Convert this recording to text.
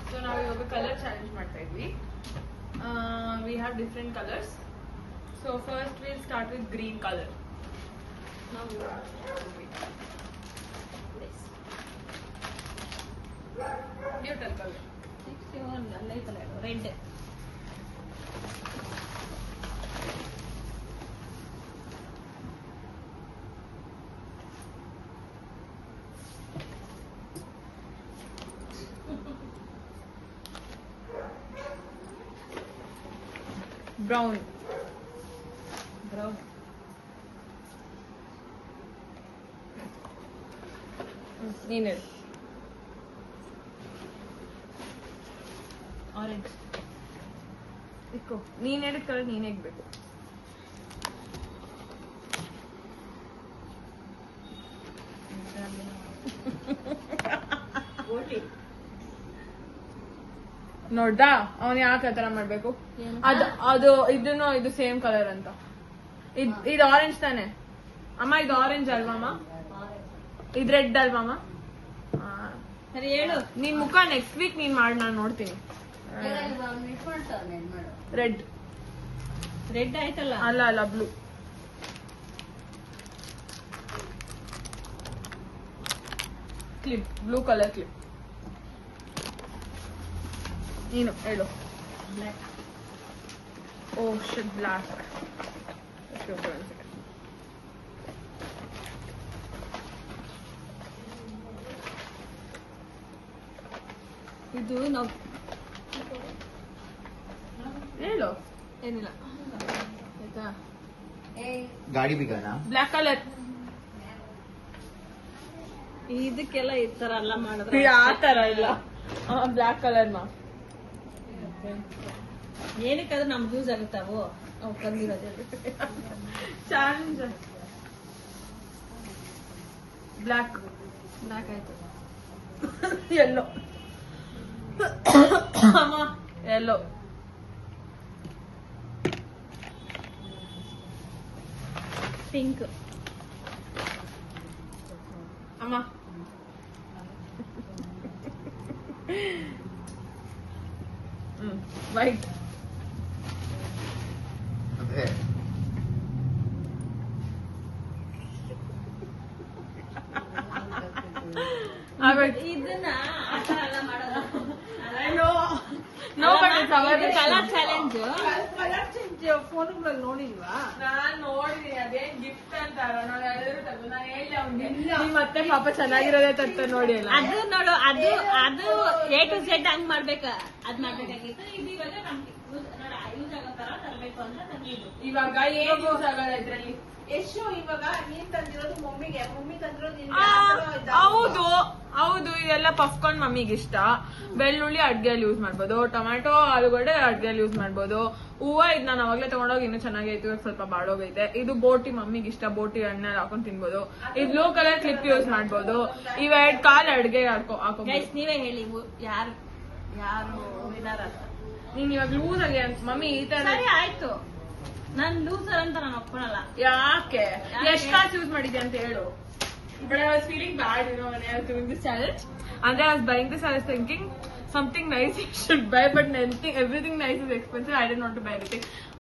So ನಾವು ಇವಾಗ colour challenge ಮಾಡ್ತಾ ಇದ್ವಿ. We have different colours. So first will start with green colour. Neutral colour. Red. Brown. ನೀನು orange. ಇಕ್ಕೋ. ನೀನ್ ಹೇಳಿದ ಕಲರ್ ನೀನೇ ಇಕ್ಬೇಕು. ನೋಡ್ದಾ ಅವನ್ ಯಾಕೆ ಆತರ ಮಾಡ್ಬೇಕು? ಅದು ಇದನ್ನು ಇದು ಸೇಮ್ ಕಲರ್ ಅಂತ. ಇದು ಆರೆಂಜ್ ತಾನೆ ಅಮ್ಮ? ಇದು ಆರೆಂಜ್ ಅಲ್ವಮ್ಮ? ಇದು ರೆಡ್ ಅಲ್ವಮ್ಮ? ಸರಿ ಹೇಳು. ನಿನ್ ಮುಖ ನೆಕ್ಸ್ಟ್ ವೀಕ್ ನೀನ್ ಮಾಡಿ ನಾನು ನೋಡ್ತೀನಿ. ರೆಡ್. ರೆಡ್ ಆಯ್ತಲ್ಲ? ಅಲ್ಲ blue. Clip. Blue colour clip. ನೀನು ಹೇಳು. ಬ್ಲ್ಯಾಕ್. ಓ ಶಿಟ್, ಬ್ಲ್ಯಾಕ್. ಇದು ನಾವು ಹೇಳು. ಏನಿಲ್ಲ ಆಯ್ತಾ? ಗಾಡಿ ಬಿಗನಾ? Black colour. ಇದಕ್ಕೆಲ್ಲ ಈ ತರ ಎಲ್ಲ ಮಾಡಿದ್ರೆ ಆ ತರ ಇಲ್ಲ. ಬ್ಲ್ಯಾಕ್ ಕಲರ್ ಮಾ. ಏನಕ್ಕಾದ್ರೂ ನಮ್ಗೆ ಯೂಸ್ ಆಗುತ್ತಾವು ಅವು ಕಮ್ಮಿರೋದು. ಚಾಲೆಂಜ್. ಬ್ಲ್ಯಾಕ್. ಬ್ಲ್ಯಾಕ್ ಆಯ್ತು. ಎಲ್ಲೋ. ಅಮ್ಮ ಎಲ್ಲೋ. ಪಿಂಕ್. ಅಮ್ಮ ವೈಟ್. ಅದೇ ಇದನ್ನ ಆ ತರ ಎಲ್ಲ ಮಾಡೋದು. Colour challenge ಫೋನ್ಗಳಲ್ಲಿ ನೋಡಿಲ್ವಾ? ನಾನ್ ನೋಡಿದೀನಿ. ಅದೇನ್ ಗಿಫ್ಟ್ ಅಂತಾರ. ನಾನು ಹೇಳಿ ಅವ್ನಿಗೆ ನೀವ್ ಮತ್ತೆ ಪಾಪ ಚೆನ್ನಾಗಿರೋದೇ ತತ್ತ ನೋಡಿ ಅಲ್ಲ. ಅದು ನೋಡು, ಅದು A to Z ಹಂಗ್ ಮಾಡ್ಬೇಕ. ಅದ್ ಮಾಡ್ಬೇಕಾಗಿತ್ತು. ಇದು ಇವಾಗ ನಮ್ಗೆ ಯೂಸ್ ಆಗೋ ತರ ತರ್ಬೇಕು ಅಂತ ತಂದಿದ್ದು. ಇವಾಗ ಏನ್ ಯೂಸ್ ಆಗಲ್ಲ ಇದ್ರಲ್ಲಿ. ಎಷ್ಟು ಇವಾಗ ನೀನ್ ತಂದಿರೋದು ಮಮ್ಮಿಗೆ, ಮಮ್ಮಿ ತಂದಿರೋದು ಹೌದು ಇದೆಲ್ಲ ಪಫ್ಕಾರ್ನ್ ಮಮ್ಮಿಗೆ ಇಷ್ಟ. ಬೆಳ್ಳುಳ್ಳಿ ಅಡ್ಗೆಯಲ್ಲಿ ಯೂಸ್ ಮಾಡ್ಬೋದು. ಟೊಮ್ಯಾಟೊ ಆಲೂಗಡ್ಡೆ ಅಡ್ಗೆಯಲ್ಲಿ ಯೂಸ್ ಮಾಡ್ಬೋದು. ಹೂವ ಇದ್ ನಾನು ಅವಾಗ್ಲೇ ತಗೊಂಡೋಗಿ ಇನ್ನೂ ಚೆನ್ನಾಗೈತೆ. ಇವಾಗ ಸ್ವಲ್ಪ ಬಾಡೋಗೈತೆ. ಇದು ಬೋಟಿ ಮಮ್ಮಿಗೆ ಇಷ್ಟ. ಬೋಟಿ ಎಣ್ಣೆ ಹಾಕೊಂಡ್ ತಿನ್ಬೋದು. ಇದು ಬ್ಲೂ ಕಲರ್ ಕ್ಲಿಪ್ ಯೂಸ್ ಮಾಡ್ಬೋದು. ಇವೆರಡು ಕಾಲ್ ಅಡ್ಗೆ ಹಾಕೋ. ಗೈಸ್ ನೀವೇ ಹೇಳಿ ಯಾರು ವಿನರ್ ಅಂತ. ನೀನ್ ಇವಾಗ ಲೂಸ್ ಆಗಿ ಮಮ್ಮಿ ಈ ತರ. ಸರಿ ಆಯ್ತು, ನಾನ್ ಲೂಸರ್ ಅಂತ ನಾನು ಒಪ್ಕೊಳಲ್ಲ. ಯಾಕೆ? ಎಷ್ಟ್ ಕಾಸು ಯೂಸ್ ಮಾಡಿದ್ಯಾ ಅಂತ ಹೇಳು. But I was feeling bad, when I was doing this challenge. And then I was buying this, I was thinking something nice you should buy, but everything nice is expensive. I didn't want to buy anything.